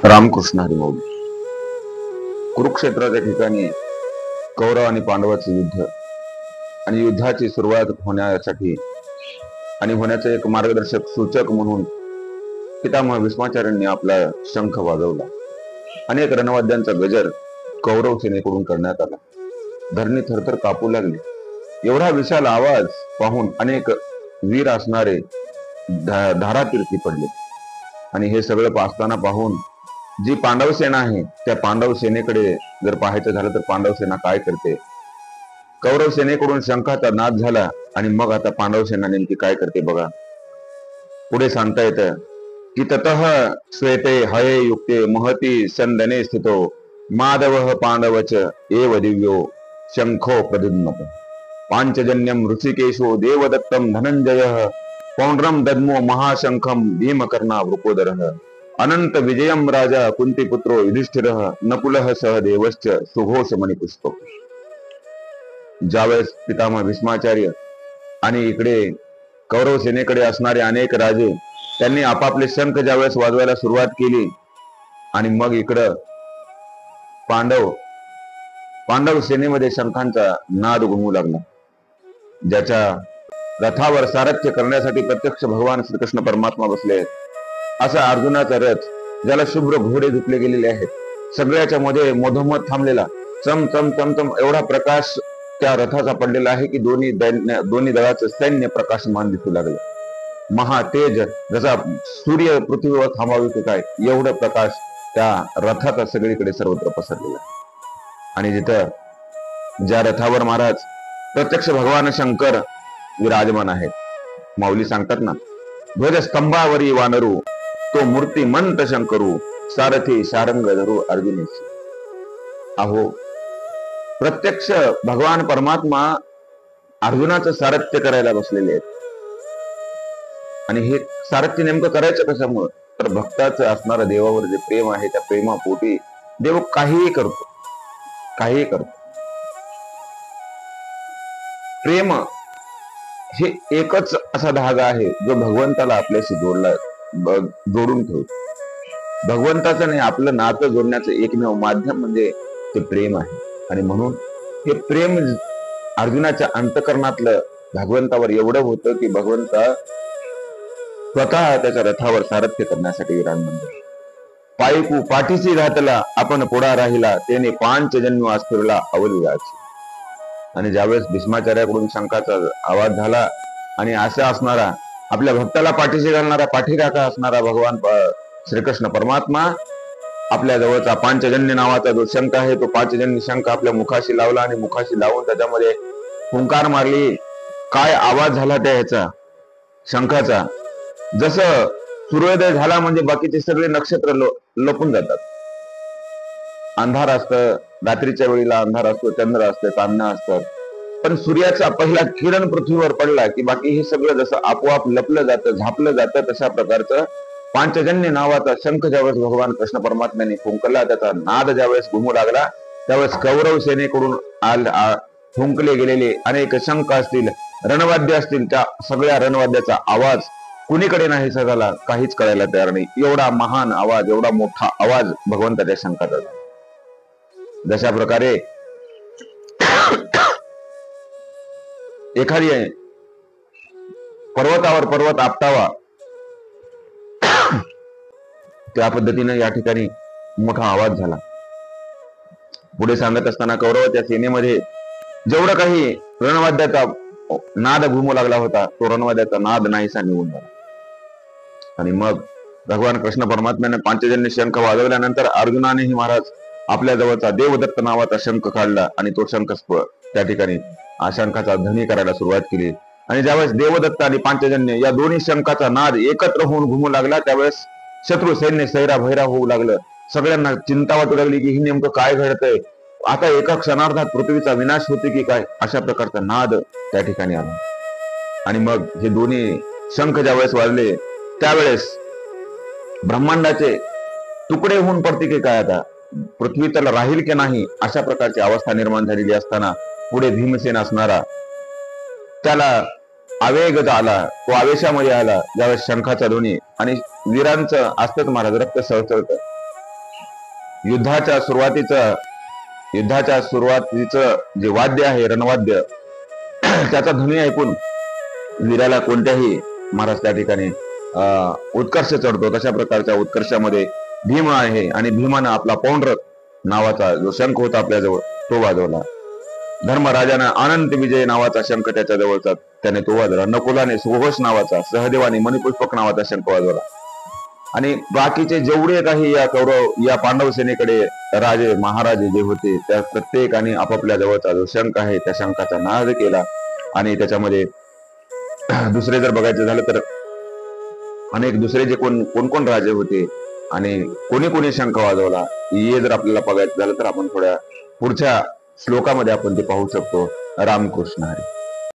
रामकृष्ण हरी माऊली. कुरुक्षेत्राच्या ठिकाणी कौरव आणि पांडवाचे युद्ध आणि युद्धाची सुरुवात होण्यासाठी आणि होण्याचे एक मार्गदर्शक सूचक म्हणून पितामह भीष्माचार्यांनी आपला शंख वाजवला. अनेक रणवाद्यांचा गजर कौरव सेनेकडून करण्यात आला. धरणी थरथर कापू लागली. एवढा विशाल आवाज पाहून अनेक वीर असणारे धारातीर्थी पडले. आणि हे सगळं पाहताना पाहून जी पांडव सेना आहे त्या पांडव सेनेकडे जर पाहायचं झालं तर पांडव सेना काय करते. कौरव सेनेकडून शंखाचा नाद झाला आणि मग आता पांडव सेना नेमकी काय करते बघा. पुढे सांगता येतं की ततः श्वेते हये युक्ते महती संदने स्थितो माधव पांडवच एव दिव्यो शंखो प्रद्युम्नः पांचजन्यम ऋषिकेशो देवदत्तम धनंजय पौंड्रम दद्मो महाशंखम भीमकर्णा वृकोदरः अनंत विजयम राजा कुंतीपुत्रो युधिष्ठिरः नकुलः सह देवश्च सुघोष मणिपुष्प. ज्यावेळेस पितामह भीष्माचार्य आणि इकडे कौरव सेनेकडे असणारे अनेक राजे त्यांनी आपापले शंख ज्यावेळेस वाजवायला सुरुवात केली आणि मग इकडं पांडव सेनेमध्ये शंखांचा नाद घुमू लागला. ज्याच्या रथावर सारथ्य करण्यासाठी प्रत्यक्ष भगवान श्रीकृष्ण परमात्मा बसले आहेत. असा अर्जुनाचा रथ ज्याला शुभ्र घोडे धुतले गेलेले आहेत, सगळ्याच्या मध्ये मधोमध थांबलेला चम चम चम चम एवढा प्रकाश त्या रथाचा पडलेला आहे की दोन्ही दळाचं सैन्य प्रकाशमान दिसू लागलं. महातेज जसा सूर्य पृथ्वीवर थांबावी काय एवढं प्रकाश त्या रथाचा सगळीकडे सर्वत्र पसरलेला. आणि जिथं ज्या रथावर महाराज प्रत्यक्ष भगवान शंकर विराजमान आहेत, माऊली सांगतात ना, ध्वजस्तंभावरी वानरू तो मूर्तिमंत शंकरू सारथी शारंग धरू अर्जुनेशी. अहो, प्रत्यक्ष भगवान परमात्मा अर्जुनाचं सारथ्य करायला बसलेले आहेत. आणि हे सारथ्य नेमकं करायचं कशामुळं तर भक्ताचं असणारं देवावर जे प्रेम आहे त्या प्रेमापोटी देव काहीही करतो. प्रेम हे एकच असा धागा आहे जो भगवंताला आपल्याशी जोडून ठेवतो. भगवंताचं नाही, आपलं नातं जोडण्याचं एकमेव माध्यम म्हणजे ते प्रेम आहे. आणि म्हणून हे प्रेम अर्जुनाच्या अंतकरणातलं भगवंतावर एवढं होतं की भगवंता स्वतः त्याच्या रथावर सारथ्य करण्यासाठी विराजमान झाले. पायकू पाठीशी घातला आपण पुढा राहिला त्याने पांचजन्य आस्फिरला अवलियाची. आणि ज्यावेळेस भीष्माचार्याकडून शंखाचा आवाज झाला आणि असा असणारा आपल्या भक्ताला पाठीशी घालणारा पाठीराखा असणारा भगवान श्रीकृष्ण परमात्मा आपल्या जवळचा पांचजन्य नावाचा जो शंख आहे तो पांचजन्य शंख आपल्या मुखाशी लावला आणि मुखाशी लावून त्याच्यामध्ये हुंकार मारली. काय आवाज झाला त्या ह्याचा शंखाचा. जसं सूर्योदय झाला म्हणजे बाकीचे सगळे नक्षत्र लपून जातात. अंधार असतं, रात्रीच्या वेळेला अंधार असतो, चंद्र असतं, चांदणं असतं, पण सूर्याचा पहिला किरण पृथ्वीवर पडला की बाकी हे सगळं जसं आपोआप लपलं जातं, झापलं जातं, तशा प्रकारचं पांचजन्य नावाचा शंख ज्यावेळेस भगवान कृष्ण परमात्म्याने फुंकला, त्याचा नाद ज्यावेळेस घुमू लागला त्यावेळेस कौरव सेनेकडून फुंकले गेलेले अनेक शंख असतील, रणवाद्य असतील, त्या सगळ्या रणवाद्याचा आवाज कुणीकडे नाही झाला, काहीच कळायला तयार नाही. एवढा महान आवाज, एवढा मोठा आवाज भगवंताच्या शंखाचा झाला. जशा प्रकारे एखादी पर्वतावर पर्वत आपटावा त्या पद्धतीने या ठिकाणी मोठा आवाज झाला. पुढे सांगत असताना कौरवाच्या सेनेमध्ये जेवढं काही रणवाद्याचा नाद घुमू लागला होता तो रणवाद्याचा नाद नाहीसा निघून झाला. आणि मग भगवान कृष्ण परमात्म्याने पांचजन्य शंख वाजवल्यानंतर अर्जुनानेही महाराज आपल्या जवळचा देवदत्त नावाचा शंख काढला आणि तो शंख त्या ठिकाणी शंखाचा ध्वनी करायला सुरुवात केली. आणि ज्यावेळेस देवदत्त आणि पांचजन्य या दोन्ही शंखाचा नाद एकत्र होऊन घुमू लागला त्यावेळेस शत्रू सैन्य सैरा भैरा होऊ लागलं. सगळ्यांना चिंता वाटू लागली की ही नेमकं काय घडतंय, आता एका क्षणार्धात पृथ्वीचा विनाश होते की काय, अशा प्रकारचा नाद त्या ठिकाणी आला. आणि मग हे दोन्ही शंख ज्यावेळेस वाजले त्यावेळेस ब्रह्मांडाचे तुकडे होऊन पडते की काय, आता पृथ्वी त्याला राहील की नाही अशा प्रकारची अवस्था निर्माण झालेली असताना पुढे भीमसेन असणारा त्याला आवेग आला, तो आवेशामध्ये आला ज्यावेळेस शंखाचा ध्वनी आणि वीरांचं असतंच महाराज रक्त सळसळत. युद्धाच्या सुरुवातीचं जे वाद्य आहे, रणवाद्य, त्याचा ध्वनी ऐकून वीराला कोणत्याही महाराज त्या ठिकाणी उत्कर्ष चढतो. तशा प्रकारच्या उत्कर्षामध्ये भीम आहे आणि भीमानं आपला पौंड्रक नावाचा जो शंख होता आपल्याजवळ तो वाजवला. धर्मराजानं अनंत विजय नावाचा शंख त्याच्या जवळचा त्याने तो वाजवला. नकुलाने सुघोष नावाचा, सहदेवाने मणिपुष्पक नावाचा शंख वाजवला. आणि बाकीचे जेवढे काही या पांडव सेनेकडे राजे महाराजे जे होते त्या प्रत्येकाने आपापल्या जवळचा जो शंख आहे त्या शंखाचा नाद केला. आणि त्याच्यामध्ये दुसरे जर बघायचं झालं तर अनेक दुसरे जे कोण राजे होते आणि कोणी शंख वाजवला हे जर आपल्याला बघायचं झालं तर आपण थोड्या पुढच्या श्लोकामध्ये आपण ते पाहू शकतो. रामकृष्ण हरी.